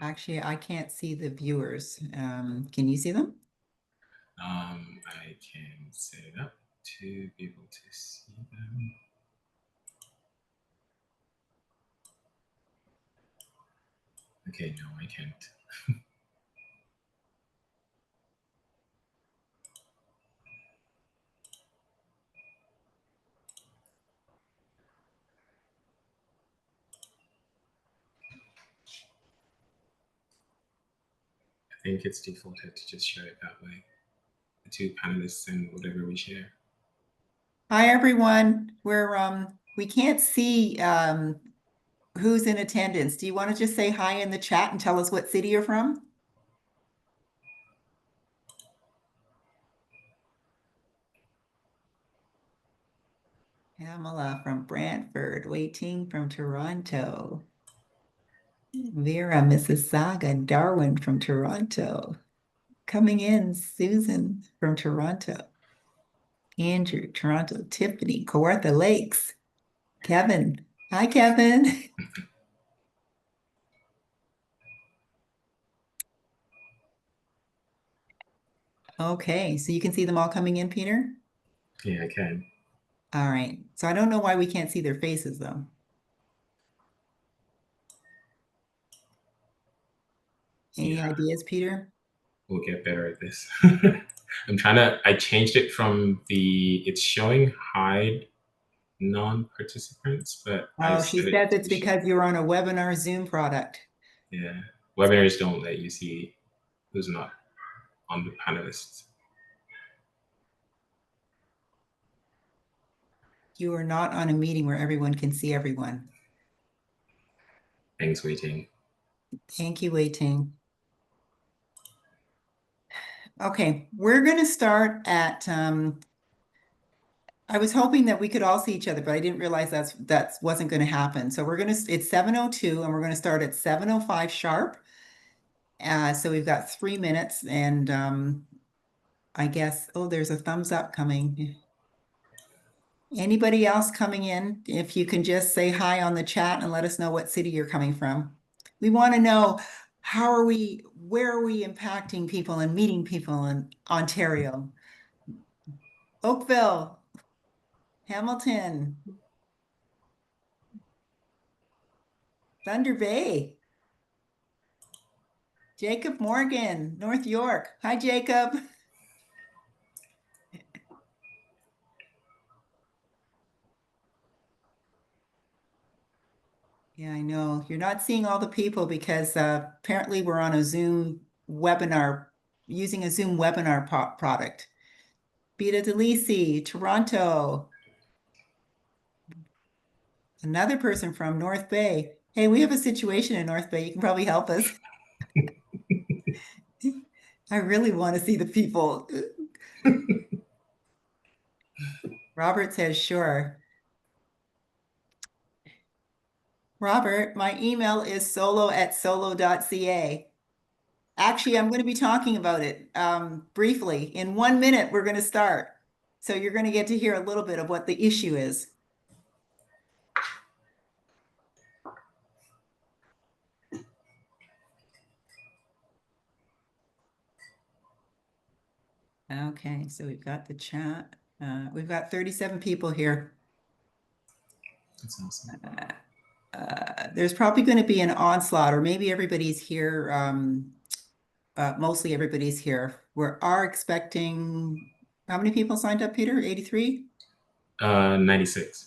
Actually, I can't see the viewers. Can you see them? I can set it up to be able to see them. Okay, no, I can't. I think it's defaulted to just show it that way. The two panelists and whatever we share. Hi, everyone. We can't see who's in attendance. Do you want to just say hi in the chat and tell us what city you're from? Pamela from Brantford, Waiting from Toronto. Vera, Mississauga, Darwin from Toronto. Coming in, Susan from Toronto. Andrew, Toronto, Tiffany, Kawartha Lakes. Kevin. Hi, Kevin. Okay, so you can see them all coming in, Peter? Yeah, I can. All right. So I don't know why we can't see their faces, though. Any ideas, Peter? We'll get better at this. I changed it from it's showing hide non-participants, but I Oh, she set says it it's to show. because you're on a webinar Zoom product. Yeah, webinars don't let you see who's not on the panelists. You are not on a meeting where everyone can see everyone. Thanks, Waiting. Thank you, Waiting. Okay, we're going to start at, I was hoping that we could all see each other, but I didn't realize that wasn't going to happen. So it's 7:02 and we're going to start at 7:05 sharp. So we've got 3 minutes and I guess, oh, there's a thumbs up coming. Anybody else coming in? If you can just say hi on the chat and let us know what city you're coming from. We want to know where are we impacting people and meeting people in Ontario? Oakville, Hamilton, Thunder Bay, Jacob Morgan, North York. Hi, Jacob. Yeah, I know. You're not seeing all the people because apparently we're on a Zoom webinar, using a Zoom webinar product. Beta DeLisi, Toronto. Another person from North Bay. Hey, we have a situation in North Bay. You can probably help us. I really want to see the people. Robert says, sure. Robert, my email is solo@solo.ca. Actually, I'm going to be talking about it briefly. In 1 minute, we're going to start. So you're going to get to hear a little bit of what the issue is. Okay, so we've got the chat. We've got 37 people here. That's awesome. There's probably going to be an onslaught, or maybe everybody's here. Mostly everybody's here. We are expecting, how many people signed up, Peter? 83? 96.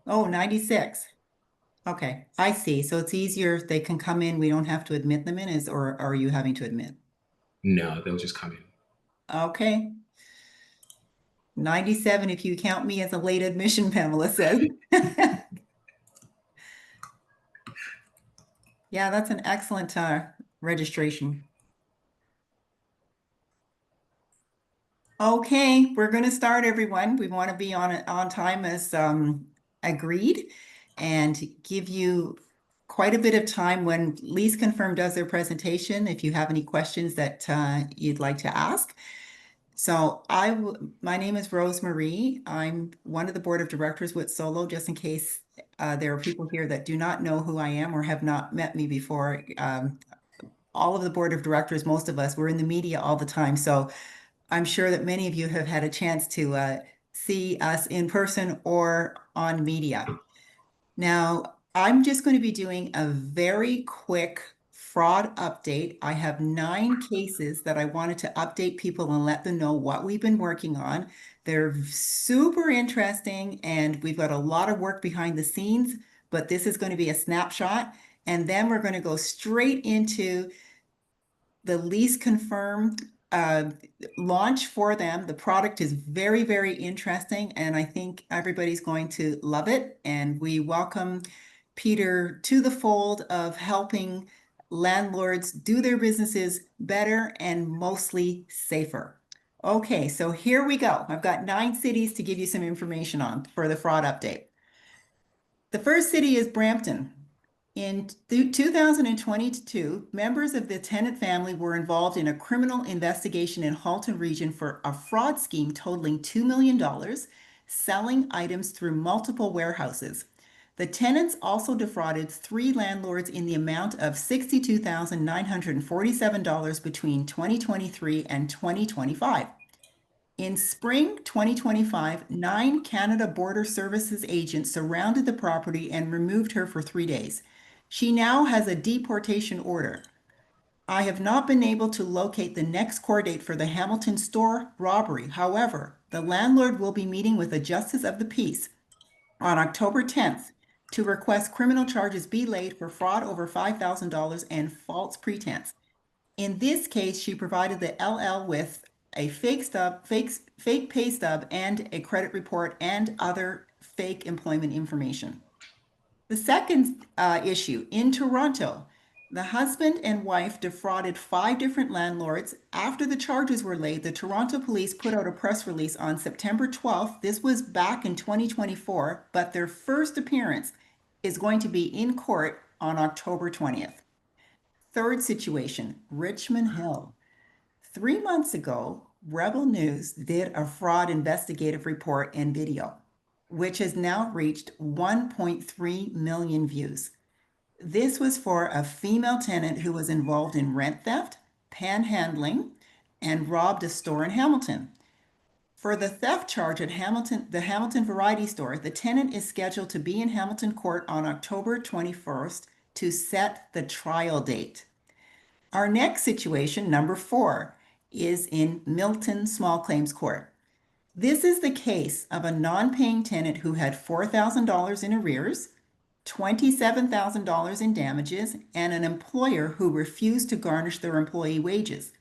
Oh, 96. Okay, I see. So it's easier. They can come in. We don't have to admit them in, or are you having to admit? No, they'll just come in. Okay. 97 if you count me as a late admission, Pamela says. Yeah, that's an excellent registration. Okay, we're going to start, everyone. We want to be on time as agreed and give you quite a bit of time when LeaseConfirm does their presentation if you have any questions that you'd like to ask. So my name is Rose Marie. I'm one of the board of directors with Solo, just in case there are people here that do not know who I am or have not met me before. All of the board of directors, most of us, we're in the media all the time. So I'm sure that many of you have had a chance to see us in person or on media. Now, I'm just going to be doing a very quick fraud update. I have 9 cases that I wanted to update people and let them know what we've been working on. They're super interesting and we've got a lot of work behind the scenes, but this is going to be a snapshot. And then we're going to go straight into the LeaseConfirm launch for them. The product is very, very interesting, and I think everybody's going to love it. And we welcome Peter to the fold of helping landlords do their businesses better and mostly safer. Okay, so here we go. I've got 9 cities to give you some information on for the fraud update. The first city is Brampton. In 2022, members of the Tenant family were involved in a criminal investigation in Halton region for a fraud scheme totaling $2 million, selling items through multiple warehouses. The tenants also defrauded 3 landlords in the amount of $62,947 between 2023 and 2025. In spring 2025, 9 Canada Border Services agents surrounded the property and removed her for 3 days. She now has a deportation order. I have not been able to locate the next court date for the Hamilton store robbery. However, the landlord will be meeting with a justice of the peace on October 10th to request criminal charges be laid for fraud over $5,000 and false pretense. In this case, she provided the LL with a fake pay stub and a credit report and other fake employment information. The second issue in Toronto, the husband and wife defrauded 5 different landlords. After the charges were laid, the Toronto police put out a press release on September 12th. This was back in 2024, but their first appearance is going to be in court on October 20th. Third situation, Richmond Hill. 3 months ago, Rebel News did a fraud investigative report and video, which has now reached 1.3 million views. This was for a female tenant who was involved in rent theft, panhandling, and robbed a store in Hamilton. For the theft charge at the Hamilton Variety Store, the tenant is scheduled to be in Hamilton Court on October 21st to set the trial date. Our next situation, number 4, is in Milton Small Claims Court. This is the case of a non-paying tenant who had $4,000 in arrears, $27,000 in damages, and an employer who refused to garnish their employee wages.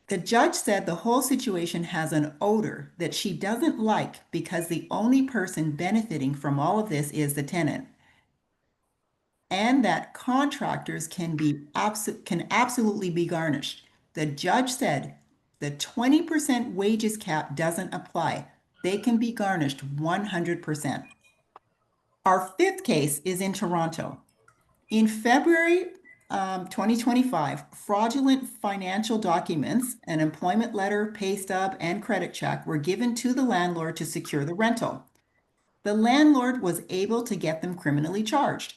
The judge said the whole situation has an odor that she doesn't like because the only person benefiting from all of this is the tenant, and that contractors can absolutely be garnished. The judge said the 20% wages cap doesn't apply. They can be garnished 100%. Our fifth case is in Toronto. In February 2025, fraudulent financial documents, an employment letter, pay stub, and credit check were given to the landlord to secure the rental. The landlord was able to get them criminally charged.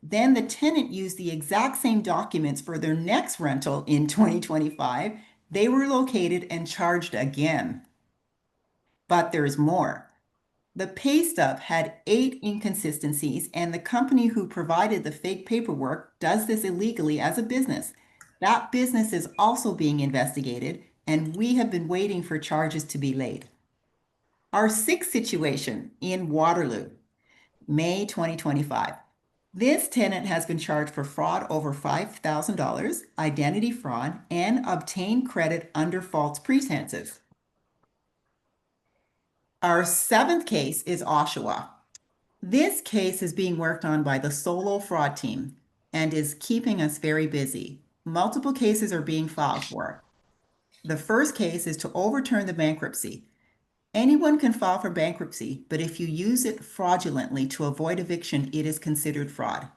Then the tenant used the exact same documents for their next rental in 2025. They were located and charged again. But there's more. The pay stub had 8 inconsistencies, and the company who provided the fake paperwork does this illegally as a business. That business is also being investigated, and we have been waiting for charges to be laid. Our sixth situation in Waterloo, May 2025. This tenant has been charged for fraud over $5,000, identity fraud, and obtained credit under false pretenses. Our seventh case is Oshawa. This case is being worked on by the solo fraud team and is keeping us very busy. Multiple cases are being filed for. The first case is to overturn the bankruptcy. Anyone can file for bankruptcy, but if you use it fraudulently to avoid eviction, it is considered fraud.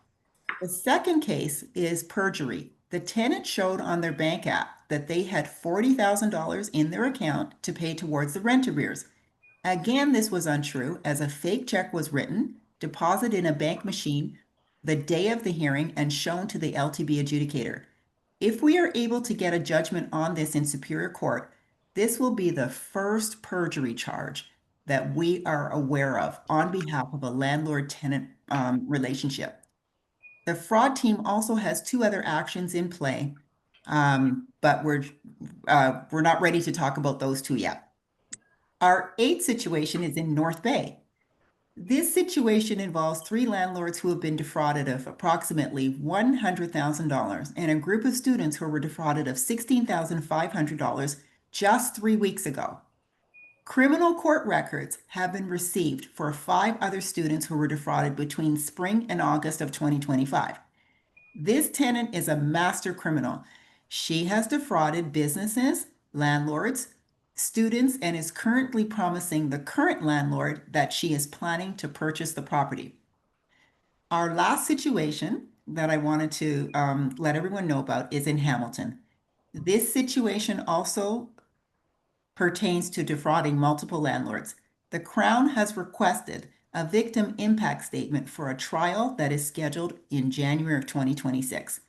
The second case is perjury. The tenant showed on their bank app that they had $40,000 in their account to pay towards the rent arrears. Again, this was untrue as a fake check was written deposited in a bank machine the day of the hearing and shown to the LTB adjudicator. If we are able to get a judgment on this in Superior Court, this will be the first perjury charge that we are aware of on behalf of a landlord-tenant relationship. The fraud team also has two other actions in play, but we're not ready to talk about those two yet. Our eighth situation is in North Bay. This situation involves three landlords who have been defrauded of approximately $100,000 and a group of students who were defrauded of $16,500 just 3 weeks ago. Criminal court records have been received for 5 other students who were defrauded between spring and August of 2025. This tenant is a master criminal. She has defrauded businesses, landlords, students, and is currently promising the current landlord that she is planning to purchase the property. Our last situation that I wanted to let everyone know about is in Hamilton. This situation also pertains to defrauding multiple landlords. The Crown has requested a victim impact statement for a trial that is scheduled in January of 2026.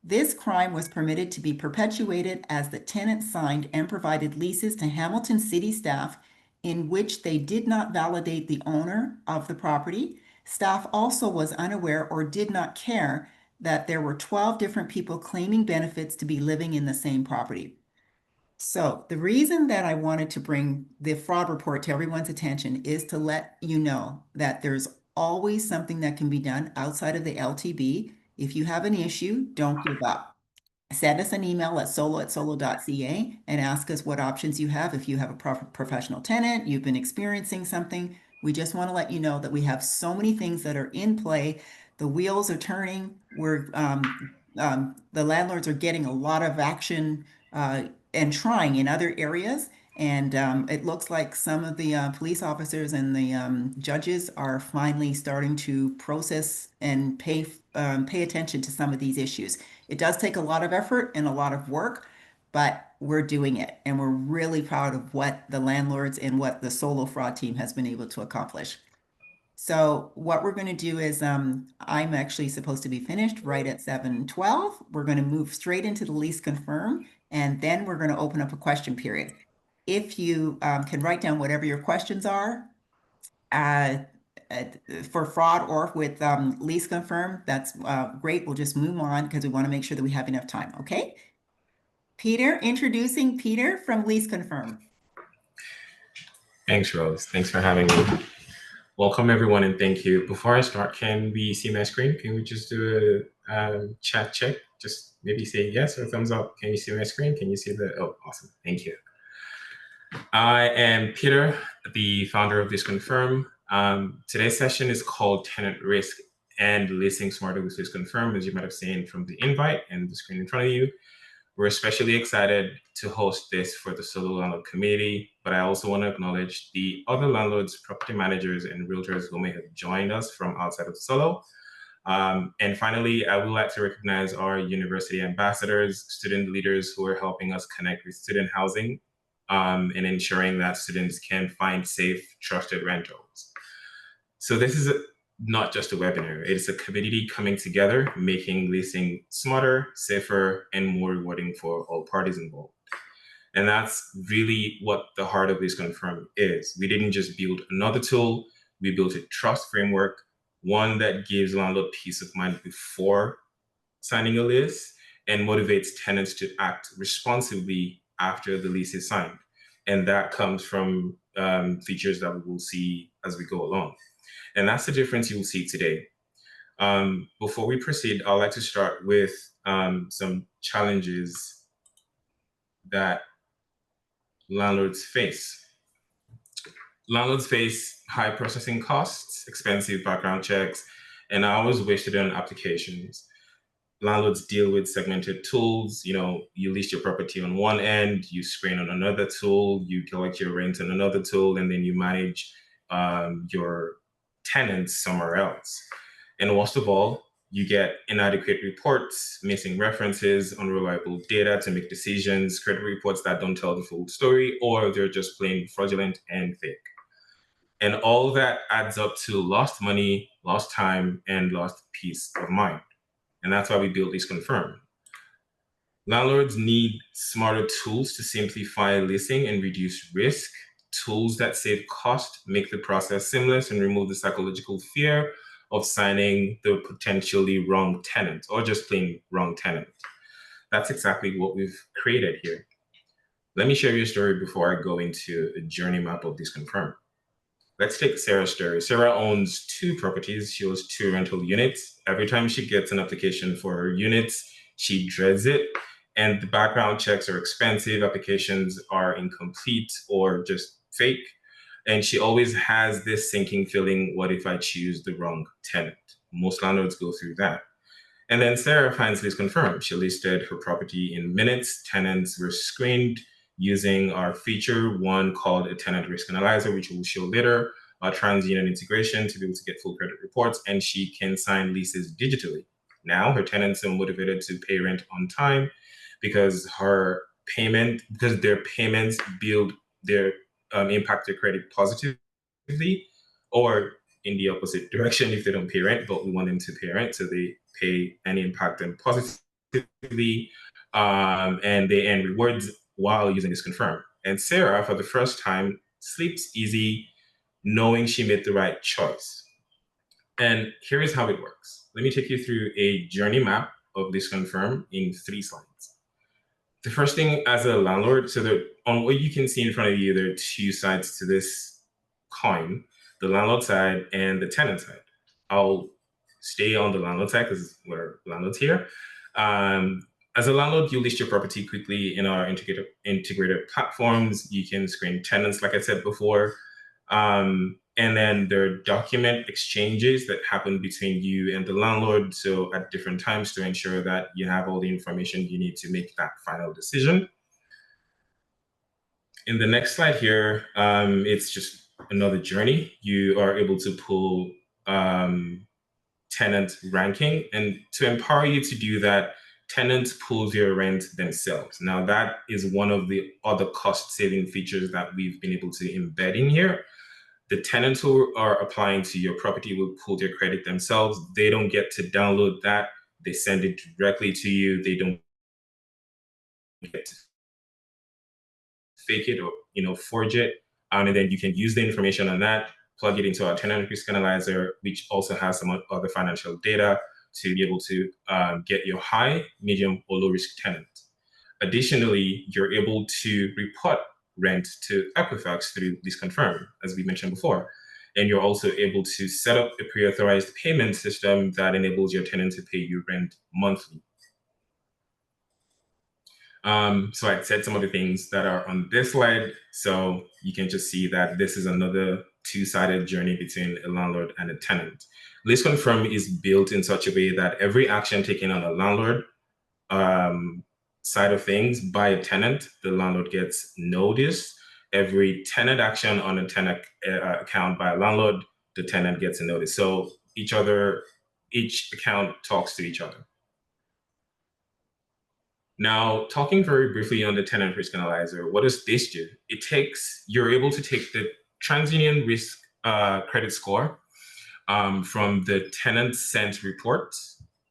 This crime was permitted to be perpetuated as the tenant signed and provided leases to Hamilton city staff in which they did not validate the owner of the property. Staff also was unaware or did not care that there were 12 different people claiming benefits to be living in the same property. So the reason that I wanted to bring the fraud report to everyone's attention is to let you know that there's always something that can be done outside of the LTB. If you have an issue, don't give up. Send us an email at solo@solo.ca and ask us what options you have. If you have a professional tenant, you've been experiencing something, we just want to let you know that we have so many things that are in play. The wheels are turning. The landlords are getting a lot of action and trying in other areas. And it looks like some of the police officers and the judges are finally starting to process and pay attention to some of these issues. It does take a lot of effort and a lot of work, but we're doing it. And we're really proud of what the landlords and what the solo fraud team has been able to accomplish. So what we're going to do is I'm actually supposed to be finished right at 7:12. We're going to move straight into the LeaseConfirm, and then we're going to open up a question period. If you can write down whatever your questions are for fraud or with LeaseConfirm, that's great. We'll just move on because we want to make sure that we have enough time. Okay. Peter, introducing Peter from LeaseConfirm. Thanks, Rose. Thanks for having me. Welcome, everyone, and thank you. Before I start, can we see my screen? Can we just do a chat check? Just maybe say yes or thumbs up. Can you see my screen? Can you see the, oh, awesome. Thank you. I am Peter, the founder of LeaseConfirm. Today's session is called Tenant Risk and Leasing Smarter with LeaseConfirm, as you might have seen from the invite and the screen in front of you. We're especially excited to host this for the solo landlord community, but I also want to acknowledge the other landlords, property managers, and realtors who may have joined us from outside of solo. And finally, I would like to recognize our university ambassadors, student leaders who are helping us connect with student housing and ensuring that students can find safe, trusted rentals. So this is not just a webinar, it's a community coming together, making leasing smarter, safer, and more rewarding for all parties involved. And that's really what the heart of LeaseConfirm is. We didn't just build another tool, we built a trust framework, one that gives landlord peace of mind before signing a lease and motivates tenants to act responsibly after the lease is signed. And that comes from features that we will see as we go along. And that's the difference you will see today. Before we proceed, I'd like to start with some challenges that landlords face. Landlords face high processing costs, expensive background checks, and hours wasted on applications. Landlords deal with segmented tools. You list your property on one end, you screen on another tool, you collect your rent on another tool, and then you manage your tenants somewhere else. And worst of all, you get inadequate reports, missing references, unreliable data to make decisions, credit reports that don't tell the full story, or they're just plain fraudulent and fake. And all that adds up to lost money, lost time, and lost peace of mind. And that's why we built LeaseConfirm. Landlords need smarter tools to simplify leasing and reduce risk, tools that save cost, make the process seamless, and remove the psychological fear of signing the potentially wrong tenant or just plain wrong tenant. That's exactly what we've created here. Let me share you a story before I go into a journey map of LeaseConfirm. Let's take Sarah's story. Sarah owns 2 properties. She owns 2 rental units. Every time she gets an application for her units, she dreads it. And the background checks are expensive, applications are incomplete or just fake. And she always has this sinking feeling, what if I choose the wrong tenant? Most landlords go through that. And then Sarah finds LeaseConfirm. She listed her property in minutes. Tenants were screened using our feature, one called a Tenant Risk Analyzer, which we'll show later, our TransUnion integration to be able to get full credit reports, and she can sign leases digitally. Now her tenants are motivated to pay rent on time because their payments build their impact their credit positively, or in the opposite direction if they don't pay rent, but we want them to pay rent so they pay and impact them positively, and they earn rewards while using LeaseConfirm. And Sarah, for the first time, sleeps easy, knowing she made the right choice. And here is how it works. Let me take you through a journey map of LeaseConfirm in 3 slides. The first thing as a landlord, so on what you can see in front of you, there are 2 sides to this coin, the landlord side and the tenant side. I'll stay on the landlord side because we're landlords here. As a landlord, you list your property quickly in our integrated platforms. You can screen tenants, like I said before. And then there are document exchanges that happen between you and the landlord. So at different times to ensure that you have all the information you need to make that final decision. In the next slide here, it's just another journey. You are able to pull tenant ranking, and to empower you to do that, tenants pulls your rent themselves. Now that is one of the other cost saving features that we've been able to embed in here. The tenants who are applying to your property will pull their credit themselves. They don't get to download that. They send it directly to you. They don't get to fake it or forge it. And then you can use the information on that, plug it into our Tenant Risk Analyzer, which also has some other financial data to be able to get your high, medium, or low risk tenant. Additionally, you're able to report rent to Equifax through LeaseConfirm, as we mentioned before. And you're also able to set up a pre-authorized payment system that enables your tenant to pay you rent monthly. So I said some of the things that are on this slide. So you can just see that this is another 2-sided journey between a landlord and a tenant. LeaseConfirm is built in such a way that every action taken on a landlord side of things by a tenant, the landlord gets notice. Every tenant action on a tenant account by a landlord, the tenant gets a notice. So each account talks to each other. Now, talking very briefly on the Tenant Risk Analyzer, what does this do? You're able to take the TransUnion risk credit score from the tenant sent report,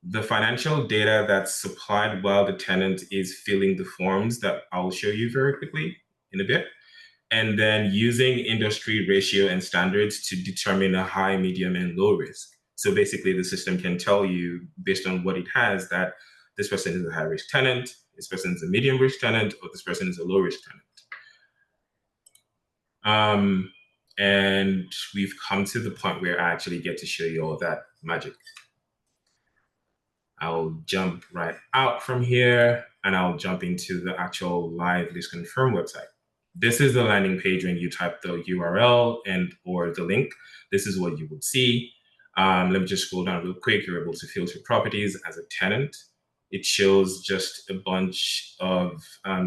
the financial data that's supplied while the tenant is filling the forms that I'll show you very quickly in a bit, and then using industry ratio and standards to determine a high, medium, and low risk. So basically the system can tell you based on what it has that this person is a high risk tenant, this person is a medium risk tenant, or this person is a low risk tenant. And we've come to the point where I actually get to show you all that magic. I'll jump right out from here and I'll jump into the actual live LeaseConfirm website. This is the landing page when you type the URL or the link. This is what you would see. Let me just scroll down real quick. You're able to filter properties as a tenant. It shows just a bunch of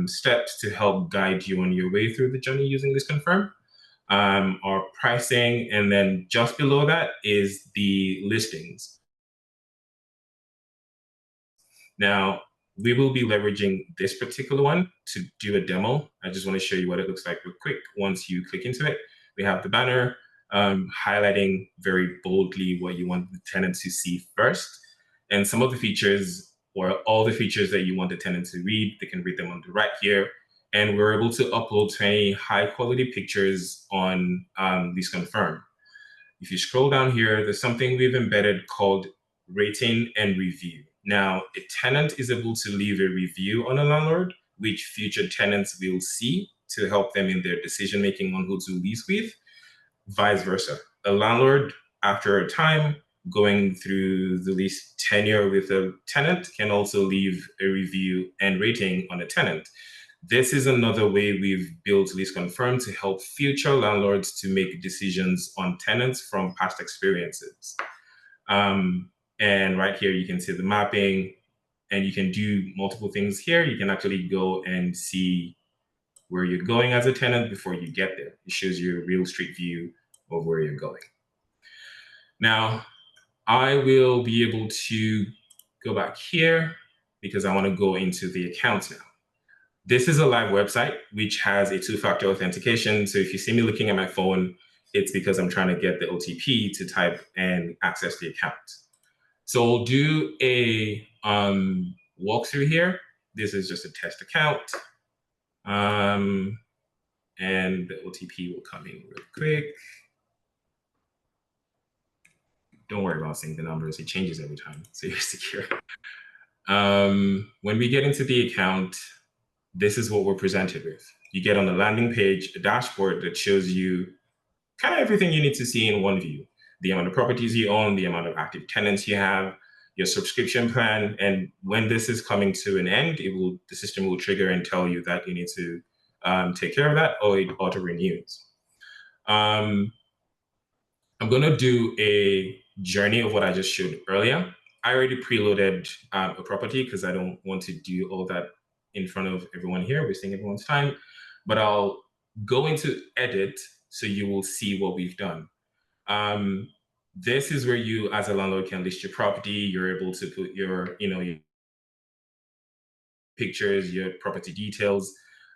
steps to help guide you on your way through the journey using LeaseConfirm. Our pricing, and then just below that is the listings. Now, we will be leveraging this particular one to do a demo. I just want to show you what it looks like real quick. Once you click into it, we have the banner. highlighting very boldly what you want the tenant to see first. And some of the features, or all the features that you want the tenant to read, they can read them on the right here. And we're able to upload 20 high quality pictures on LeaseConfirm. If you scroll down here, there's something we've embedded called rating and review. Now, a tenant is able to leave a review on a landlord, which future tenants will see to help them in their decision-making on who to lease with, vice versa. A landlord, after a time, going through the lease tenure with a tenant, can also leave a review and rating on a tenant. This is another way we've built LeaseConfirm to help future landlords to make decisions on tenants from past experiences. And right here, you can see the mapping, and you can do multiple things here. You can actually go and see where you're going as a tenant before you get there. It shows you a real street view of where you're going. Now, I will be able to go back here because I want to go into the account now. This is a live website which has a two-factor authentication. So if you see me looking at my phone, it's because I'm trying to get the OTP to type and access the account. So we'll do a walkthrough here. This is just a test account. And the OTP will come in real quick. Don't worry about saying the numbers. It changes every time, so you're secure. When we get into the account, this is what we're presented with. You get on the landing page, a dashboard that shows you kind of everything you need to see in one view. The amount of properties you own, the amount of active tenants you have, your subscription plan, and when this is coming to an end, the system will trigger and tell you that you need to take care of that, or it auto-renews. I'm going to do a journey of what I just showed earlier. I already preloaded a property because I don't want to do all that in front of everyone here, wasting everyone's time. But I'll go into edit so you will see what we've done. This is where you, as a landlord, can list your property. You're able to put your pictures, your property details,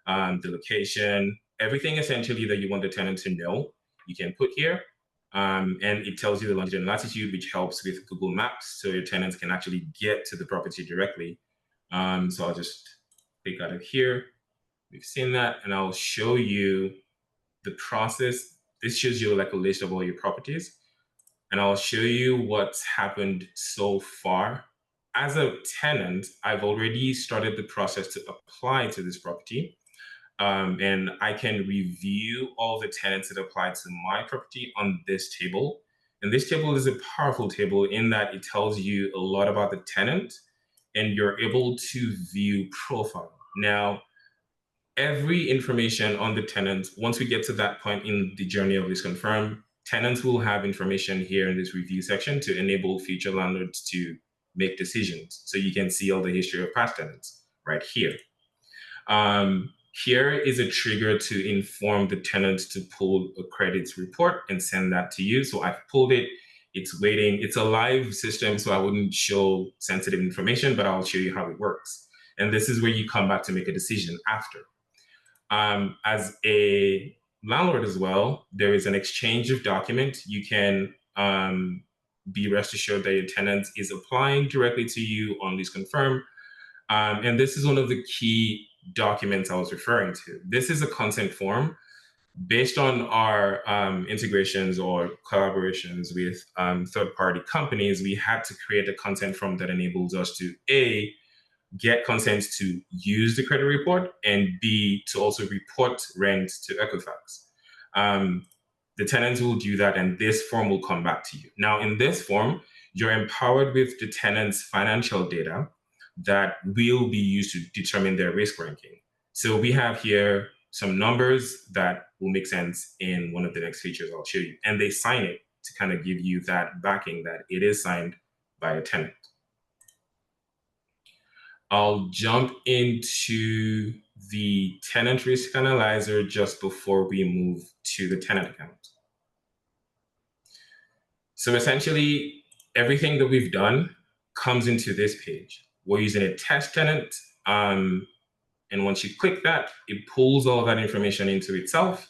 the location, everything essentially that you want the tenant to know, you can put here. And it tells you the longitude and latitude, which helps with Google Maps, so your tenants can actually get to the property directly. So I'll just click out of here. We've seen that, and I'll show you the process. This shows you like a list of all your properties, and I'll show you what's happened so far. As a tenant, I've already started the process to apply to this property. And I can review all the tenants that apply to my property on this table. And this table is a powerful table in that it tells you a lot about the tenant, and you're able to view profile. Now, every information on the tenant, once we get to that point in the journey of LeaseConfirm, tenants will have information here in this review section to enable future landlords to make decisions. So you can see all the history of past tenants right here. Here is a trigger to inform the tenant to pull a credits report and send that to you. So I've pulled it, it's waiting. It's a live system, so I wouldn't show sensitive information, but I'll show you how it works. And this is where you come back to make a decision after. As a landlord as well, there is an exchange of documents. You can be rest assured that your tenant is applying directly to you on LeaseConfirm. And this is one of the key documents I was referring to. This is a consent form. Based on our integrations or collaborations with third-party companies, we had to create a consent form that enables us to A, get consent to use the credit report, and B, to also report rent to Equifax. The tenants will do that, and this form will come back to you. Now, in this form, you're empowered with the tenant's financial data that will be used to determine their risk ranking. So we have here some numbers that will make sense in one of the next features I'll show you. And they sign it to kind of give you that backing that it is signed by a tenant. I'll jump into the Tenant Risk Analyzer just before we move to the tenant account. So essentially, everything that we've done comes into this page. We're using a test tenant. And once you click that, it pulls all of that information into itself.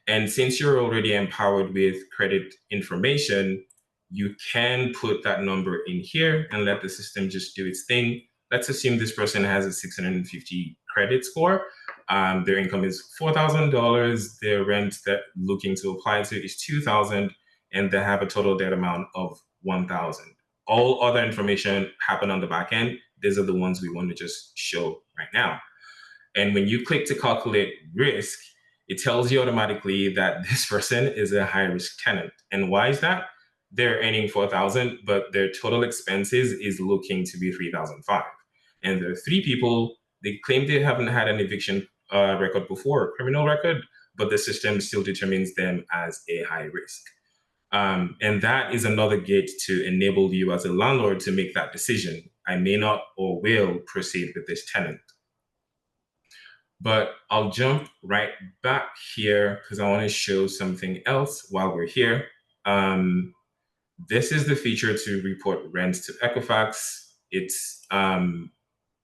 And since you're already empowered with credit information, you can put that number in here and let the system just do its thing. Let's assume this person has a 650 credit score. Their income is $4,000. Their rent that looking to apply to is $2,000, and they have a total debt amount of $1,000. All other information happen on the back end. These are the ones we want to just show right now. And when you click to calculate risk, it tells you automatically that this person is a high risk tenant. And why is that? They're earning 4,000, but their total expenses is looking to be 3,500. And there are three people. They claim they haven't had an eviction record before, a criminal record, but the system still determines them as a high risk. And that is another gate to enable you as a landlord to make that decision. I may not or will proceed with this tenant. But I'll jump right back here because I want to show something else while we're here. This is the feature to report rents to Equifax. It's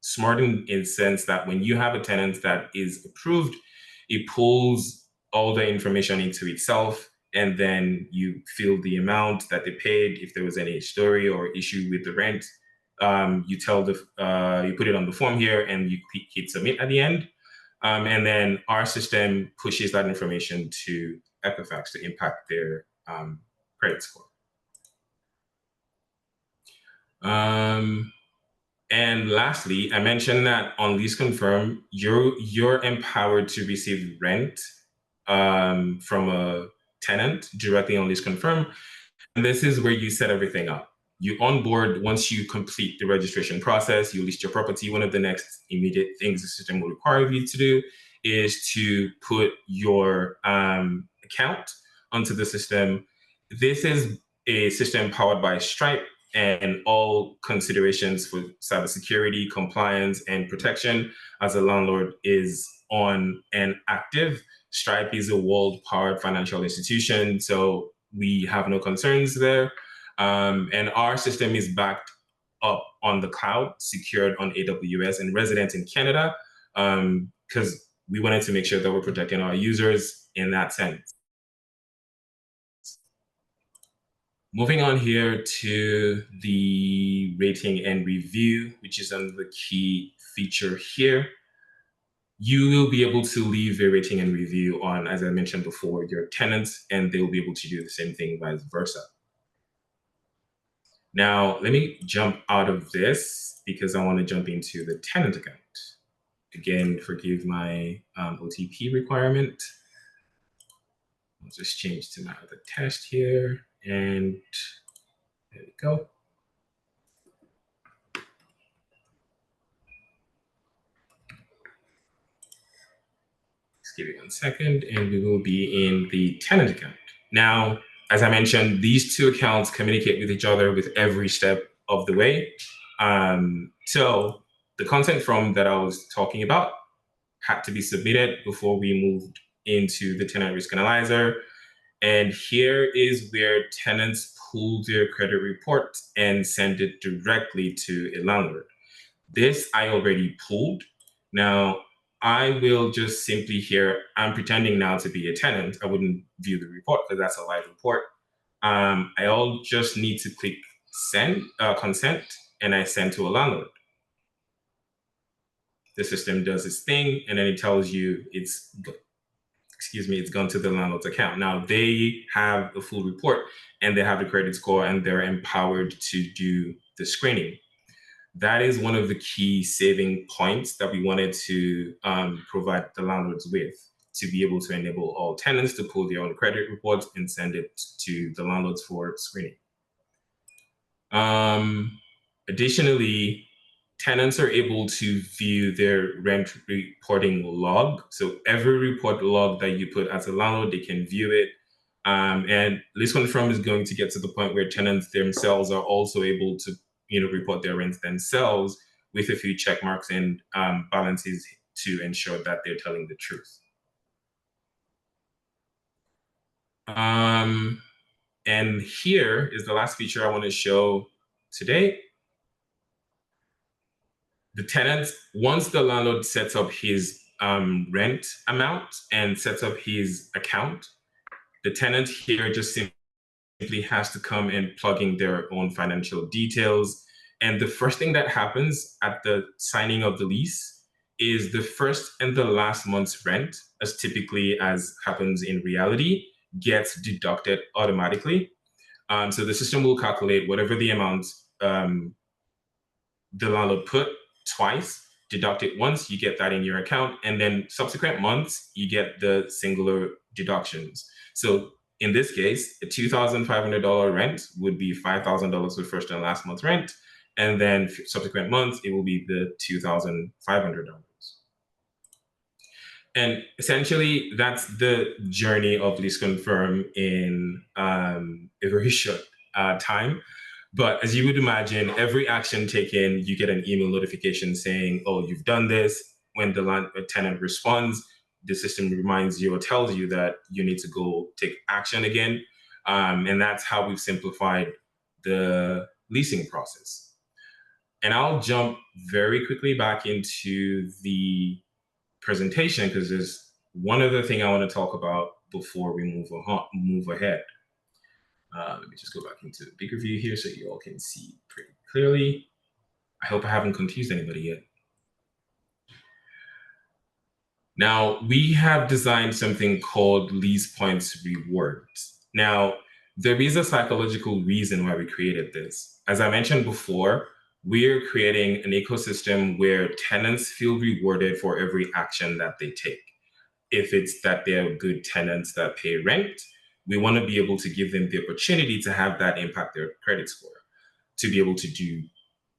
smart in the sense that when you have a tenant that is approved, it pulls all the information into itself, and then you fill the amount that they paid. If there was any story or issue with the rent, you put it on the form here, and you hit submit at the end. And then our system pushes that information to Equifax to impact their credit score. And lastly, I mentioned that on LeaseConfirm, you're empowered to receive rent from a tenant directly on LeaseConfirm. And this is where you set everything up. You onboard once you complete the registration process, you list your property. One of the next immediate things the system will require you to do is to put your account onto the system. This is a system powered by Stripe, and all considerations for cybersecurity, compliance, and protection as a landlord is on and active. Stripe is a world-powered financial institution, so we have no concerns there. And our system is backed up on the cloud, secured on AWS, and resident in Canada, because we wanted to make sure that we're protecting our users in that sense. Moving on here to the rating and review, which is the key feature here. You will be able to leave a rating and review on, as I mentioned before, your tenants, and they'll be able to do the same thing vice versa. Now, let me jump out of this because I want to jump into the tenant account. Again, forgive my OTP requirement. I'll just change to my other test here, and there we go. Just give it 1 second, and we will be in the tenant account. Now, as I mentioned, these two accounts communicate with each other with every step of the way. So the consent form that I was talking about had to be submitted before we moved into the Tenant Risk Analyzer. And here is where tenants pull their credit report and send it directly to a landlord. This I already pulled. Now, I will just simply here, I'm pretending now to be a tenant. I wouldn't view the report because that's a live report. I just need to click send consent, and I send to a landlord. The system does its thing, and then it tells you it's gone to the landlord's account. Now they have a full report, and they have the credit score, and they're empowered to do the screening. That is one of the key saving points that we wanted to provide the landlords with, to be able to enable all tenants to pull their own credit reports and send it to the landlords for screening. Additionally, tenants are able to view their rent reporting log. So every report log that you put as a landlord, they can view it. And LeaseConfirm is going to get to the point where tenants themselves are also able to report their rents themselves with a few check marks and balances to ensure that they're telling the truth. And here is the last feature I want to show today. The tenant, once the landlord sets up his rent amount and sets up his account, the tenant here just simply has to come and plug in their own financial details. And the first thing that happens at the signing of the lease is the first and the last month's rent, as typically as happens in reality, gets deducted automatically. So the system will calculate whatever the amount the landlord put twice, deduct it once, you get that in your account, and then subsequent months, you get the singular deductions. So in this case, a $2,500 rent would be $5,000 for first and last month's rent, and then subsequent months, it will be the $2,500. And essentially, that's the journey of LeaseConfirm in a very short time. But as you would imagine, every action taken, you get an email notification saying, oh, you've done this. When the tenant responds, the system reminds you or tells you that you need to go take action again. And that's how we've simplified the leasing process. And I'll jump very quickly back into the presentation because there's one other thing I want to talk about before we move ahead. Let me just go back into the bigger view here so you all can see pretty clearly. I hope I haven't confused anybody yet. Now, we have designed something called LeasePoints rewards. Now, there is a psychological reason why we created this. As I mentioned before, we're creating an ecosystem where tenants feel rewarded for every action that they take. If it's that they're good tenants that pay rent, we want to be able to give them the opportunity to have that impact their credit score, to be able to do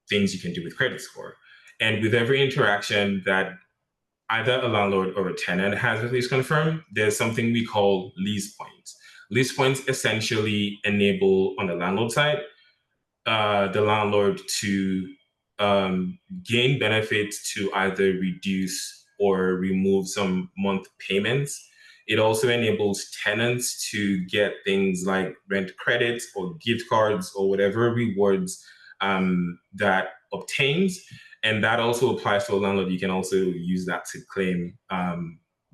things you can do with credit score. And with every interaction that either a landlord or a tenant has with LeaseConfirm, there's something we call LeasePoints. LeasePoints essentially enable, on the landlord side, the landlord to gain benefits to either reduce or remove some month payments. It also enables tenants to get things like rent credits or gift cards or whatever rewards that obtains. And that also applies to a landlord. You can also use that to claim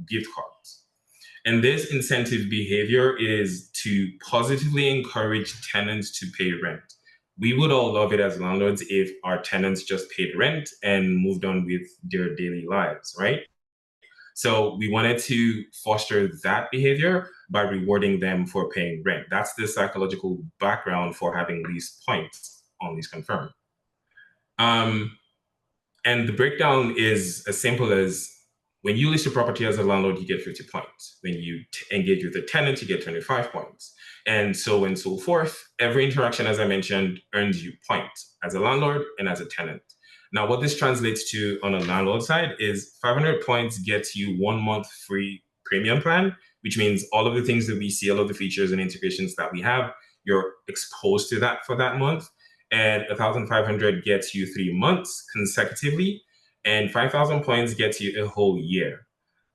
gift cards. And this incentive behavior is to positively encourage tenants to pay rent. We would all love it as landlords if our tenants just paid rent and moved on with their daily lives, right? So we wanted to foster that behavior by rewarding them for paying rent. That's the psychological background for having LeasePoints on LeaseConfirm. And the breakdown is as simple as when you list a property as a landlord, you get 50 points. When you engage with a tenant, you get 25 points. And so on and so forth. Every interaction, as I mentioned, earns you points as a landlord and as a tenant. Now, what this translates to on a landlord side is 500 points gets you 1 month free premium plan, which means all of the things that we see, all of the features and integrations that we have, you're exposed to that for that month. And 1,500 gets you 3 months consecutively, and 5,000 points gets you a whole year.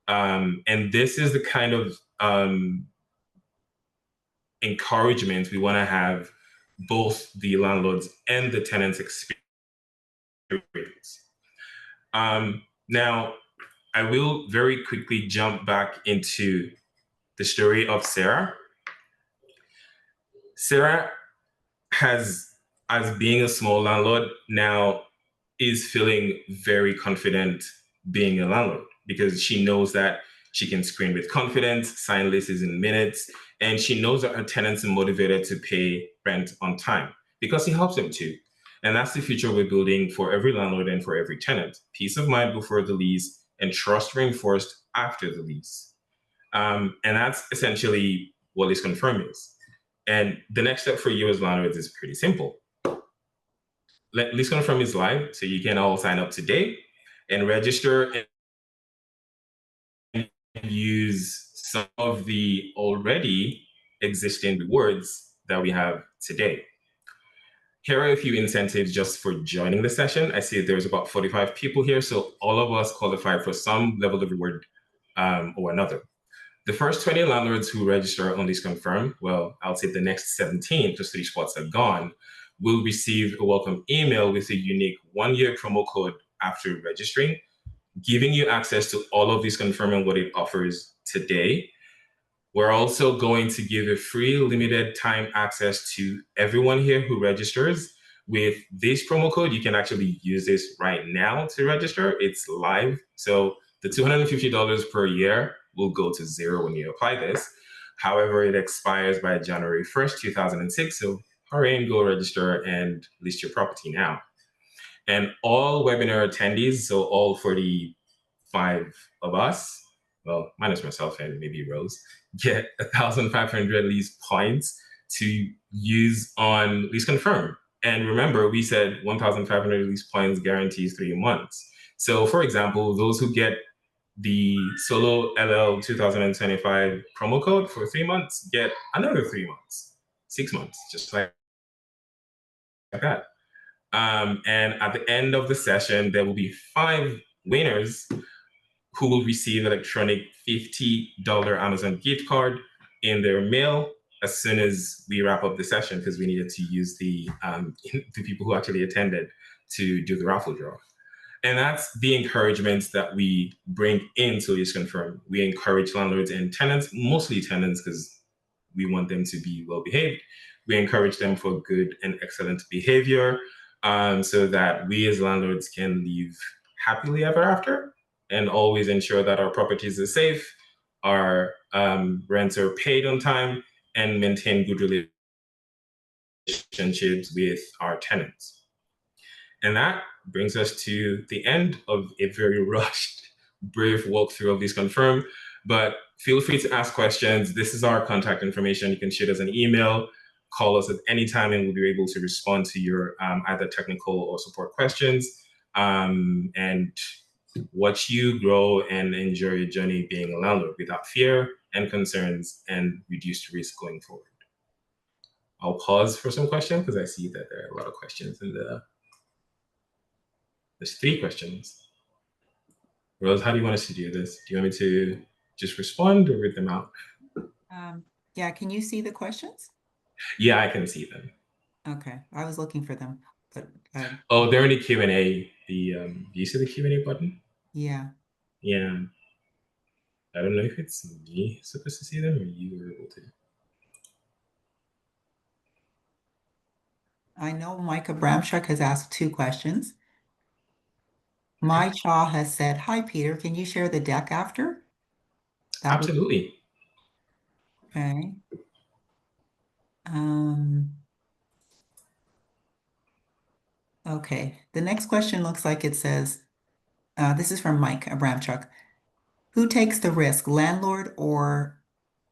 And this is the kind of encouragement we want to have both the landlords and the tenants experience. Now, I will very quickly jump back into the story of Sarah. Sarah has, as being a small landlord, now is feeling very confident being a landlord because she knows that she can screen with confidence, sign leases in minutes, and she knows that her tenants are motivated to pay rent on time because he helps them to. And that's the future we're building for every landlord and for every tenant. Peace of mind before the lease and trust reinforced after the lease. And that's essentially what LeaseConfirm is. And the next step for you as landlords is pretty simple. LeaseConfirm is live, so you can all sign up today and register and use some of the already existing rewards that we have today. Here are a few incentives just for joining the session. I see there's about 45 people here, so all of us qualify for some level of reward or another. The first 20 landlords who register on LeaseConfirm, well, I'll say the next 17, because 3 spots are gone, will receive a welcome email with a unique 1-year promo code after registering. giving you access to all of LeaseConfirm and what it offers today. We're also going to give a free limited time access to everyone here who registers. With this promo code, you can actually use this right now to register. It's live. So the $250 per year will go to zero when you apply this. However, it expires by January 1st, 2006. So hurry and go register and list your property now. And all webinar attendees, so all 45 of us, well, minus myself and maybe Rose, get 1,500 lease points to use on LeaseConfirm. And remember, we said 1,500 lease points guarantees 3 months. So for example, those who get the Solo LL 2025 promo code for 3 months get another 3 months, 6 months, just like that. And at the end of the session, there will be 5 winners who will receive electronic $50 Amazon gift card in their mail as soon as we wrap up the session, because we needed to use the people who actually attended to do the raffle draw. And that's the encouragement that we bring into LeaseConfirm. We encourage landlords and tenants, mostly tenants, because we want them to be well behaved. We encourage them for good and excellent behavior, so that we as landlords can live happily ever after and always ensure that our properties are safe, our rents are paid on time, and maintain good relationships with our tenants. And that brings us to the end of a very rushed, brief walkthrough of LeaseConfirm. But feel free to ask questions. This is our contact information. You can shoot us an email, call us at any time, and we'll be able to respond to your either technical or support questions, and watch you grow and enjoy your journey being a landlord without fear and concerns and reduced risk going forward. I'll pause for some questions because I see that there are a lot of questions in there's 3 questions. Rose, how do you want us to do this? Do you want me to just respond or read them out? Yeah, can you see the questions? Yeah, I can see them. Okay, I was looking for them, but oh, they're in the Q&A. Do you see the Q&A button? yeah. Yeah. I don't know if it's me supposed to see them or you were able to. I know Micah Bramchuk has asked 2 questions. My Chaw has said, "Hi, Peter, can you share the deck after?" Absolutely. Okay. Okay, the next question looks like it says, this is from Mike Abramchuk. Who takes the risk, landlord or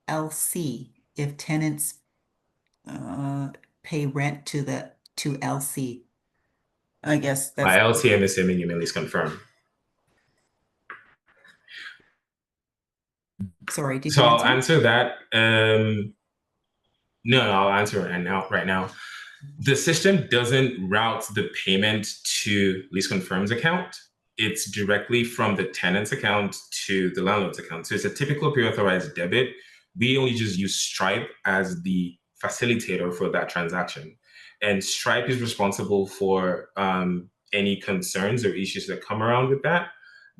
LC, if tenants pay rent to LC? I guess By that's LC, I'm assuming you mean LeaseConfirm. Sorry, did So you I'll answer? answer that. No, I'll answer it right now. The system doesn't route the payment to LeaseConfirm's account. It's directly from the tenant's account to the landlord's account. So it's a typical pre-authorized debit. We only just use Stripe as the facilitator for that transaction. And Stripe is responsible for any concerns or issues that come around with that,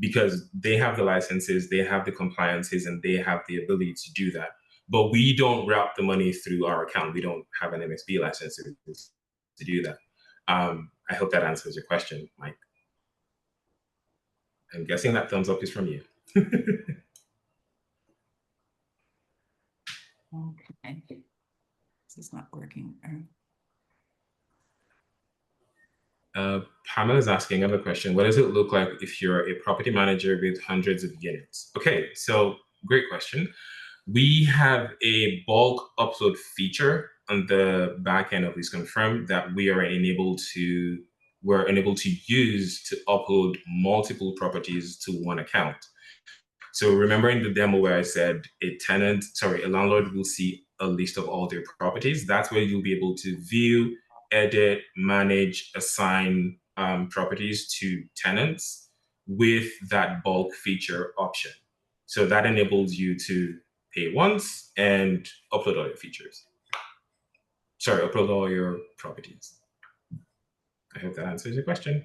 because they have the licenses, they have the compliances, and they have the ability to do that. But we don't route the money through our account. We don't have an MSB license to do that. I hope that answers your question, Mike. I'm guessing that thumbs up is from you. Okay. This is not working. Pamela's asking another question. What does it look like if you're a property manager with hundreds of units? Okay, so great question. We have a bulk upload feature on the back end of LeaseConfirm that we're enabled to use to upload multiple properties to one account. So remember in the demo where I said a landlord will see a list of all their properties. That's where you'll be able to view, edit, manage, assign properties to tenants with that bulk feature option. So that enables you to pay once and upload all your features. Sorry, upload all your properties. I hope that answers your question.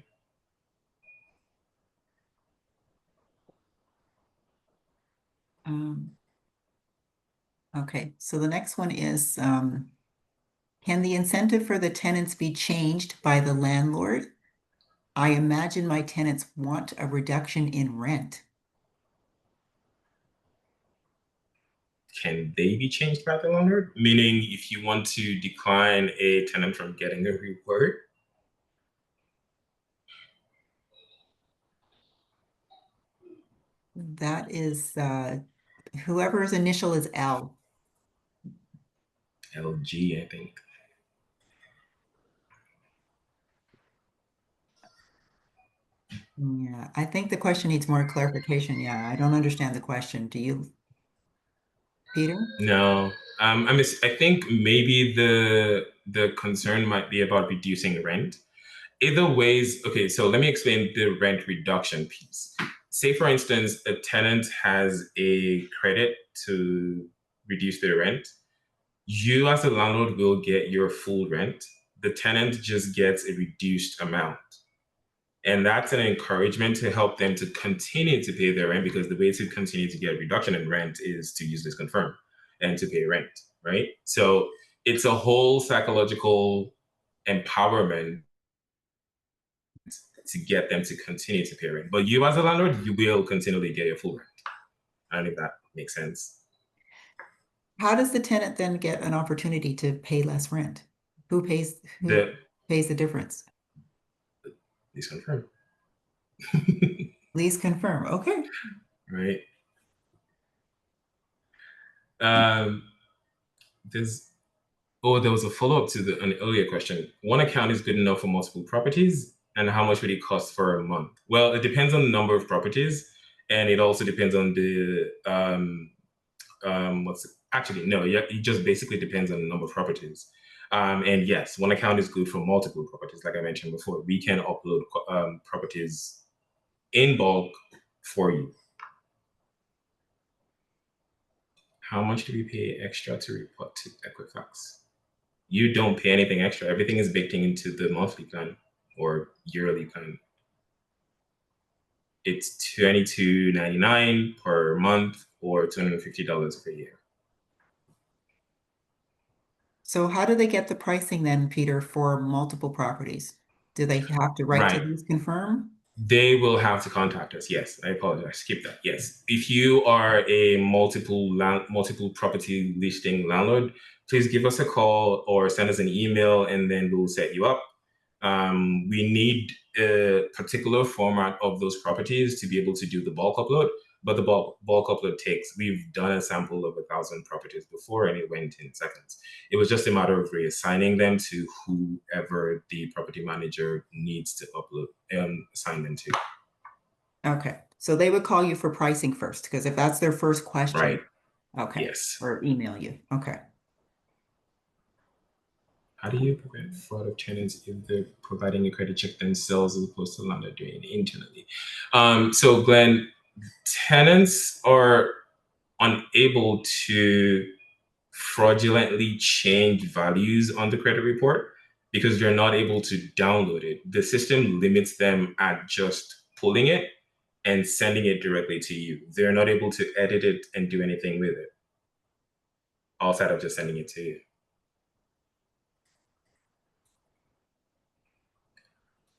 Okay, so the next one is, can the incentive for the tenants be changed by the landlord? I imagine my tenants want a reduction in rent. Can they be changed by the landlord? Meaning, if you want to decline a tenant from getting a reward, That is, whoever's initial is L. LG, I think. Yeah, I think the question needs more clarification. Yeah, I don't understand the question. Do you, Peter? No, I think maybe the concern might be about reducing rent. Either ways, okay, so let me explain the rent reduction piece. Say, for instance, a tenant has a credit to reduce their rent. You, as a landlord, will get your full rent. The tenant just gets a reduced amount. And that's an encouragement to help them to continue to pay their rent, because the way to continue to get a reduction in rent is to use LeaseConfirm and to pay rent, right? So it's a whole psychological empowerment to get them to continue to pay rent. But you, as a landlord, you will continually get your full rent. I don't know if that makes sense. How does the tenant then get an opportunity to pay less rent? Who pays The the difference? LeaseConfirm, Please confirm. Okay. right? Um, there's there was a follow up to an earlier question. One account is good enough for multiple properties, and how much would it cost for a month? Well, it depends on the number of properties, and it also depends on the what's it? Actually no, yeah, it just basically depends on the number of properties. And yes, one account is good for multiple properties. Like I mentioned before, we can upload properties in bulk for you. How much do we pay extra to report to Equifax? You don't pay anything extra. Everything is baked into the monthly plan or yearly plan. It's $22.99 per month or $250 per year. So how do they get the pricing then, Peter, for multiple properties? Do they have to write to Right. these confirm? They will have to contact us. Yes, I apologize. Skip that. Yes, if you are a multiple property listing landlord, please give us a call or send us an email, and then we'll set you up. We need a particular format of those properties to be able to do the bulk upload. But the bulk upload takes. We've done a sample of 1,000 properties before, and it went in seconds. It was just a matter of reassigning them to whoever the property manager needs to upload assign them to. Okay. So they would call you for pricing first, because if that's their first question, Right. okay, Yes. or email you. Okay. How do you prevent fraud of tenants if they're providing a credit check themselves as opposed to landlord doing it internally? So Glenn, tenants are unable to fraudulently change values on the credit report because they're not able to download it. The system limits them at just pulling it and sending it directly to you. They're not able to edit it and do anything with it outside of just sending it to you.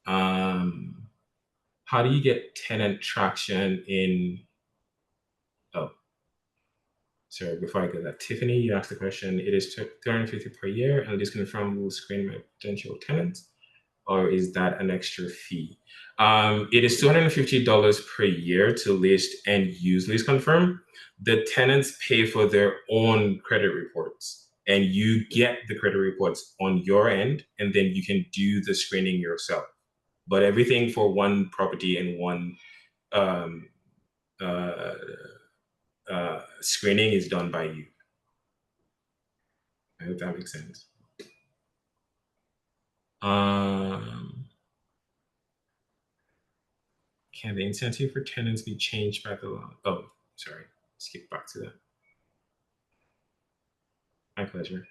Um, how do you get tenant traction in? Oh, sorry, before I get that, Tiffany, you asked the question. It is $250 per year, and LeaseConfirm will screen my potential tenants, or is that an extra fee? It is $250 per year to list and use LeaseConfirm. The tenants pay for their own credit reports, and you get the credit reports on your end, and then you can do the screening yourself. But everything for one property and one um, uh, screening is done by you. I hope that makes sense. Um, can the incentive for tenants be changed by the law? Oh, sorry. Skip back to that. My pleasure.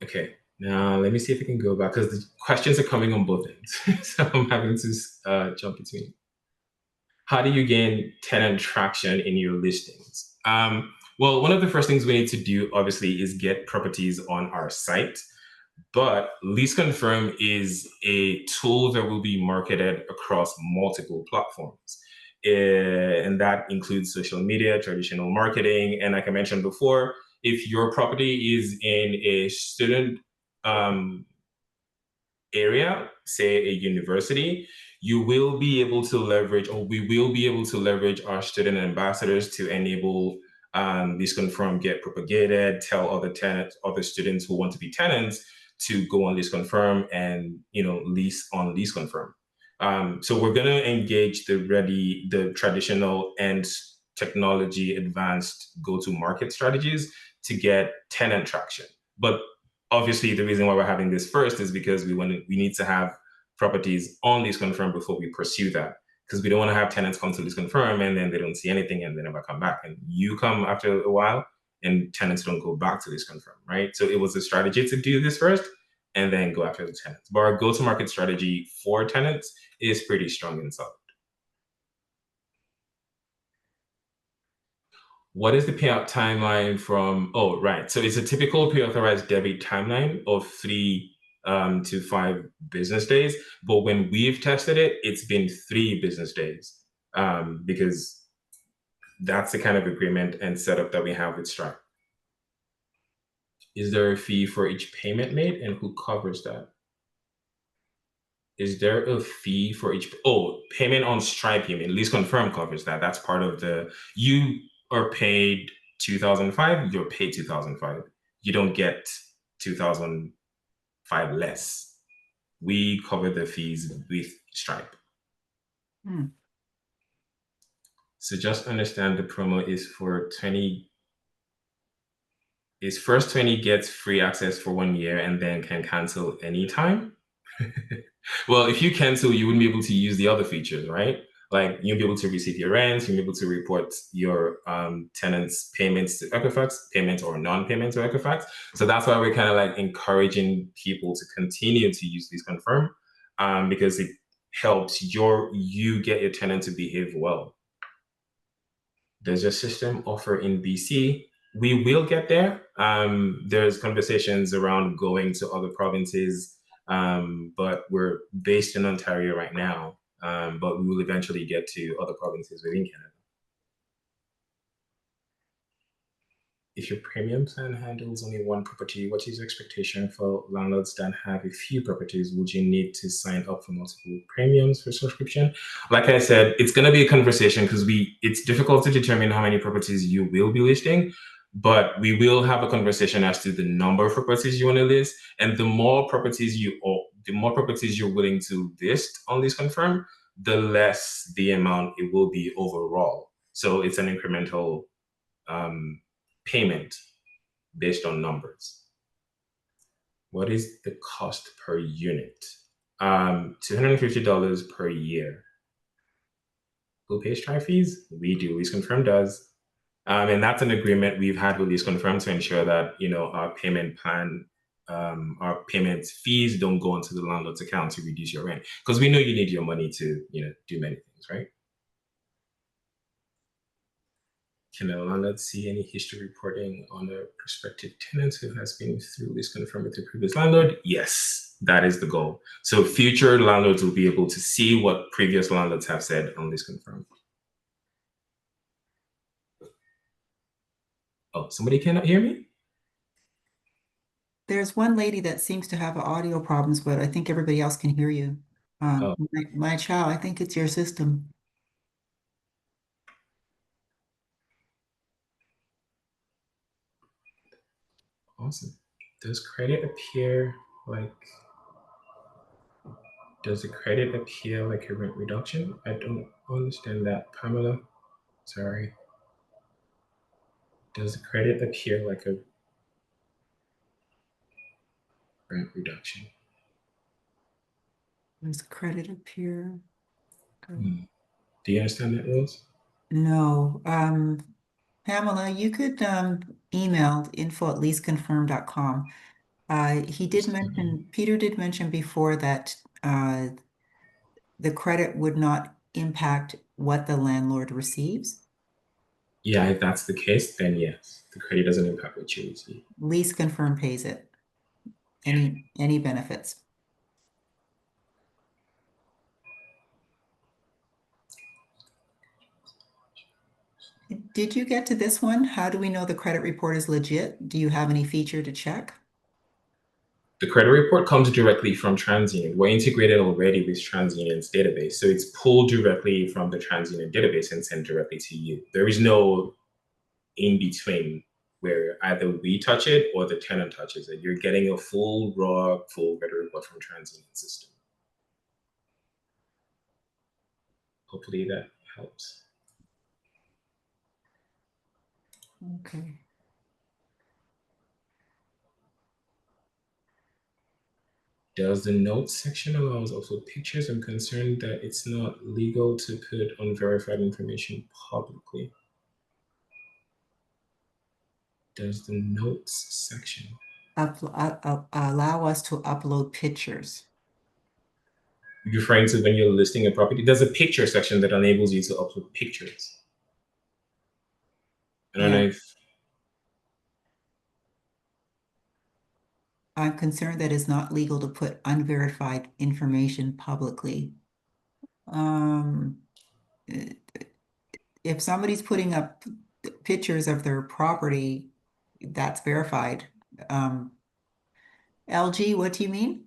Okay, now let me see if I can go back because the questions are coming on both ends. So I'm having to jump between. how do you gain tenant traction in your listings? Well, one of the first things we need to do, obviously, is get properties on our site. But LeaseConfirm is a tool that will be marketed across multiple platforms. And that includes social media, traditional marketing. And like I mentioned before, if your property is in a student area, say a university, you will be able to leverage, or we will be able to leverage our student ambassadors to enable LeaseConfirm get propagated, tell other tenants, other students who want to be tenants to go on LeaseConfirm and lease on LeaseConfirm. So we're going to engage the traditional and technology advanced go-to-market strategies to get tenant traction. But obviously, the reason why we're having this first is because we need to have properties on LeaseConfirm before we pursue that. Because we don't want to have tenants come to LeaseConfirm and then they don't see anything and they never come back. And you come after a while and tenants don't go back to LeaseConfirm, right? So it was a strategy to do this first and then go after the tenants. But our go-to-market strategy for tenants is pretty strong and solid. What is the payout timeline from? Oh, right. So it's a typical pre-authorized debit timeline of 3 to 5 business days. But when we've tested it, it's been 3 business days because that's the kind of agreement and setup that we have with Stripe. Is there a fee for each payment made, and who covers that? Is there a fee for each? Oh, payment on Stripe payment. LeaseConfirm covers that. That's part of you are paid 2005, you're paid 2005. You don't get 2005 less. We cover the fees with Stripe. So just understand the promo is for 20. Is first 20 gets free access for 1 year and then can cancel anytime. Well, if you cancel, you wouldn't be able to use the other features, right? Like you'll be able to receive your rents, you'll be able to report your tenants' payments to Equifax, payments or non-payment to Equifax. So that's why we're kind of like encouraging people to continue to use LeaseConfirm because it helps you get your tenant to behave well. Does your system offer in BC? We will get there. There's conversations around going to other provinces, but we're based in Ontario right now. But we will eventually get to other provinces within Canada. If your premium plan handles only one property, what is your expectation for landlords that have a few properties? Would you need to sign up for multiple premiums for subscription? Like I said, it's going to be a conversation because it's difficult to determine how many properties you will be listing, but we will have a conversation as to the number of properties you want to list, and the more properties you're willing to list on LeaseConfirm, the less the amount it will be overall. So it's an incremental payment based on numbers. What is the cost per unit? $250 per year. Who pays Stripe fees? We do. LeaseConfirm does. And that's an agreement we've had with LeaseConfirm to ensure that our payment plan, our payment fees don't go into the landlord's account to reduce your rent, because we know you need your money to do many things, right? Can a landlord see any history reporting on a prospective tenant who has been through LeaseConfirm with the previous landlord? Yes, that is the goal. So future landlords will be able to see what previous landlords have said on LeaseConfirm. Oh, somebody cannot hear me? There's one lady that seems to have audio problems, but I think everybody else can hear you. My child, I think it's your system. Awesome. Does the credit appear like a rent reduction? I don't understand that, Pamela. Sorry. Does the credit appear like a rent reduction? Does credit appear? Do you understand that, Rose? No. Pamela, you could email info@leaseconfirm.com. Peter did mention before that the credit would not impact what the landlord receives? Yeah, if that's the case, then yes, the credit doesn't impact what you receive. LeaseConfirm pays it. Any benefits? Did you get to this one? How do we know the credit report is legit? Do you have any feature to check? The credit report comes directly from TransUnion. We're integrated already with TransUnion's database, so it's pulled directly from the TransUnion database and sent directly to you. There is no in between where either we touch it or the tenant touches it. You're getting a full raw, full credit report from TransUnion system. Hopefully that helps. Okay. Does the notes section allows also pictures? I'm concerned that it's not legal to put unverified information publicly. Does the notes section Allow us to upload pictures. referring to when you're listing a property? There's a picture section that enables you to upload pictures. I don't know if I'm concerned that it's not legal to put unverified information publicly. If somebody's putting up pictures of their property, that's verified. LG, what do you mean?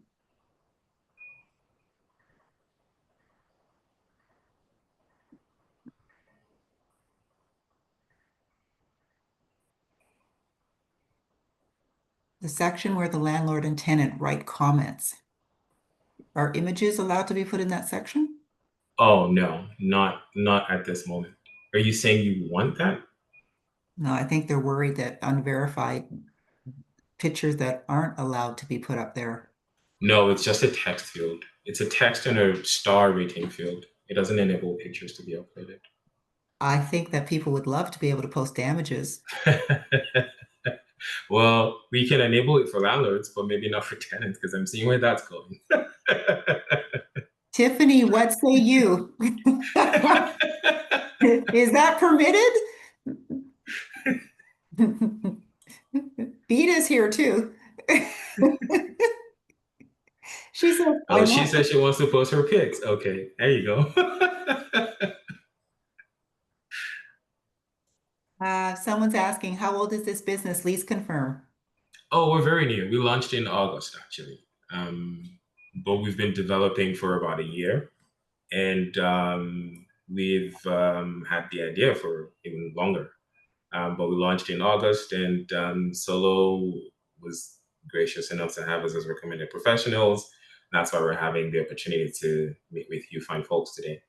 The section where the landlord and tenant write comments. Are images allowed to be put in that section? oh no, not at this moment. Are you saying you want that? No, I think they're worried that unverified pictures that aren't allowed to be put up there. No, it's just a text field. It's a text and a star rating field. It doesn't enable pictures to be uploaded. I think that people would love to be able to post damages. Well, we can enable it for landlords, but maybe not for tenants, because I'm seeing where that's going. Tiffany, what say you? Is that permitted? Beta's here too. She says, I Oh, she want. says she wants to post her pics. Okay, there you go. Someone's asking, how old is this business? LeaseConfirm. Oh, we're very new. We launched in August, actually. But we've been developing for about a year. And we've had the idea for even longer. But we launched in August, and Solo was gracious enough to have us as recommended professionals. That's why we're having the opportunity to meet with you fine folks today.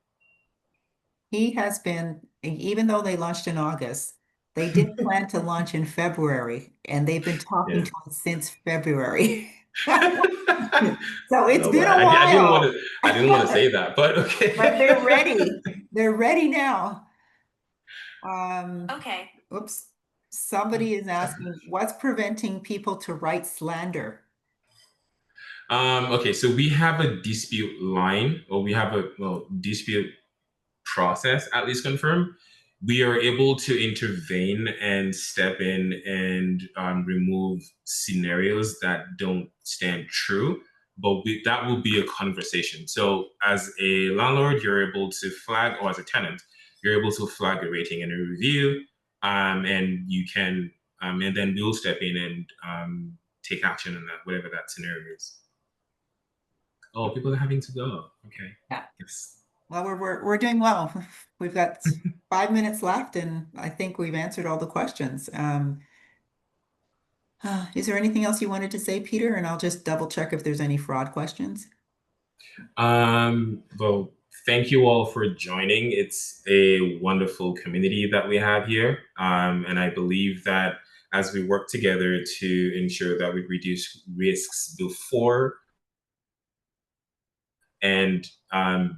He has been, even though they launched in August, they did plan to launch in February, and they've been talking Yeah. to us since February. So it's No, been but a I didn't want while. to. I didn't want to say that, but okay. But they're ready. They're ready now. Okay. Oops. Somebody is asking, what's preventing people to write slander? Okay, so we have a dispute line, or we have a dispute process at LeaseConfirm. We are able to intervene and step in and remove scenarios that don't stand true, but that will be a conversation. So as a landlord, you're able to flag, or as a tenant, you're able to flag a rating and a review, and you can, and then we'll step in and take action on that, whatever that scenario is. Oh, people are having to go. Okay. Yeah. Yes. Well, we're doing well. We've got 5 minutes left, and I think we've answered all the questions. Is there anything else you wanted to say, Peter? And I'll just double check if there's any fraud questions. Well, thank you all for joining. It's a wonderful community that we have here. And I believe that as we work together to ensure that we reduce risks before and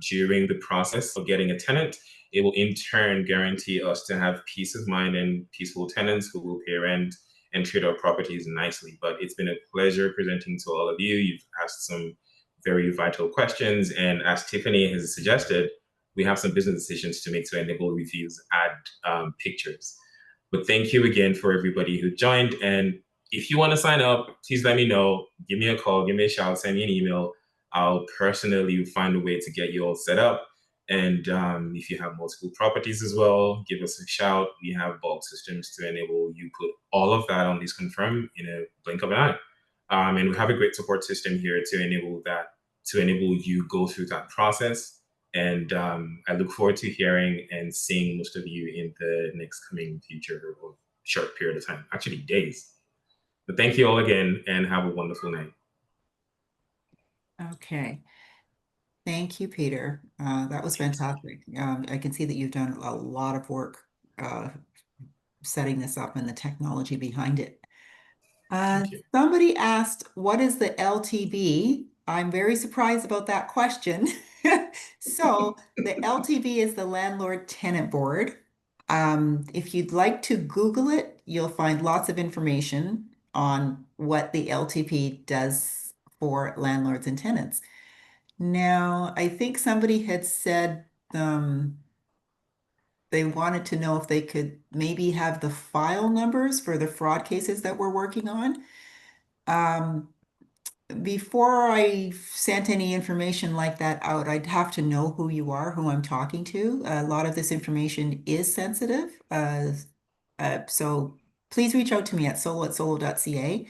during the process of getting a tenant, it will in turn guarantee us to have peace of mind and peaceful tenants who will pay rent and treat our properties nicely. But it's been a pleasure presenting to all of you. You've asked some very vital questions. And as Tiffany has suggested, we have some business decisions to make to enable reviews, add pictures. But thank you again for everybody who joined. And if you want to sign up, please let me know. Give me a call, give me a shout, send me an email. I'll personally find a way to get you all set up. And if you have multiple properties as well, give us a shout. We have bulk systems to enable you put all of that on LeaseConfirm in a blink of an eye. And we have a great support system here to enable that, to enable you go through that process. And I look forward to hearing and seeing most of you in the next coming future or short period of time, actually days. But thank you all again and have a wonderful night. Okay. Thank you, Peter. That was fantastic. I can see that you've done a lot of work setting this up and the technology behind it. Thank you. Somebody asked, what is the LTB? I'm very surprised about that question. So the LTB is the Landlord Tenant Board. If you'd like to Google it, you'll find lots of information on what the LTP does for landlords and tenants. Now, I think somebody had said they wanted to know if they could maybe have the file numbers for the fraud cases that we're working on. Before I sent any information like that out, I'd have to know who you are, who I'm talking to. A lot of this information is sensitive. So please reach out to me at solo.ca,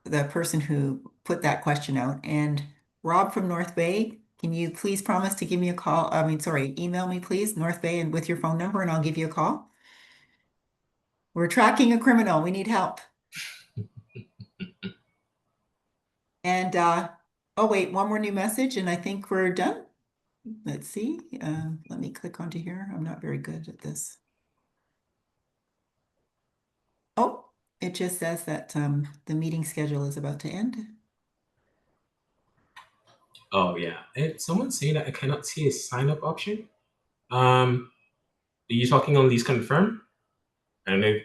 the person who put that question out. And Rob from North Bay, can you please promise to give me a call? Email me, please, North Bay, and with your phone number, and I'll give you a call. We're tracking a criminal. We need help. And oh wait, one more new message, and I think we're done. Let's see. Let me click onto here. I'm not very good at this. Oh, it just says that the meeting schedule is about to end. Oh yeah, and someone's saying that I cannot see a sign up option. Are you talking on LeaseConfirm? I don't know.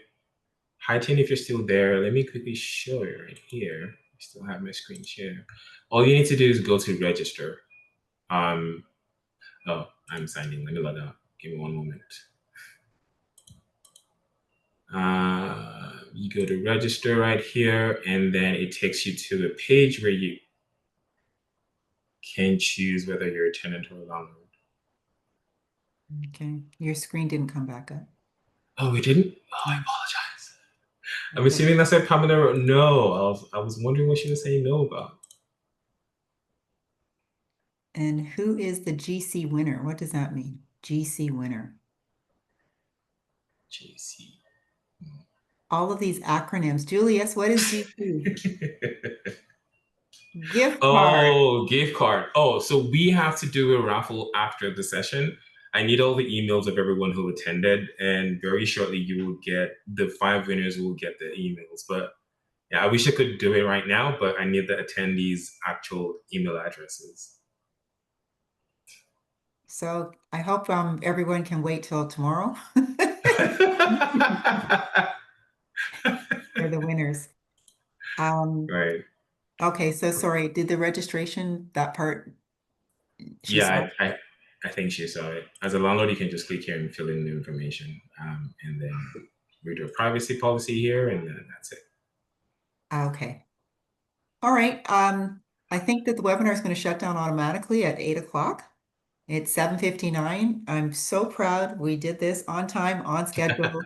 Hi, Tim, if you're still there, let me quickly show you right here. I still have my screen share. All you need to do is go to register. Oh, I'm signing. Let me log out. Give me one moment. You go to register right here, and then it takes you to the page where you can choose whether you're a tenant or a landlord. Okay, your screen didn't come back up. Oh, it didn't? Oh, I apologize. I'm assuming that's a Pamela. No, I was wondering what she was saying no about. And who is the GC winner? What does that mean? GC winner. GC. All of these acronyms. Julius, what is GC? Gift card. Oh, gift card. Oh, so we have to do a raffle after the session. I need all the emails of everyone who attended, and very shortly you will get the 5 winners will get the emails. But yeah, I wish I could do it right now, but I need the attendees' actual email addresses. So I hope everyone can wait till tomorrow for the winners. Right. Okay, so sorry, did the registration, that part? Yeah, I think she saw it. As a landlord, you can just click here and fill in the information, and then we do a privacy policy here, and then that's it. Okay. All right. I think that the webinar is going to shut down automatically at 8 o'clock. It's 7:59. I'm so proud we did this on time, on schedule,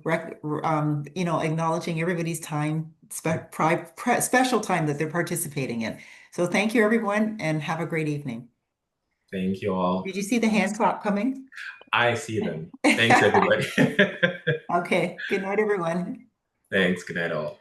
acknowledging everybody's time, special time that they're participating in. So thank you, everyone, and have a great evening. Thank you all. Did you see the hand clap coming? I see them. Thanks, everybody. Okay. Good night, everyone. Thanks. Good night, all.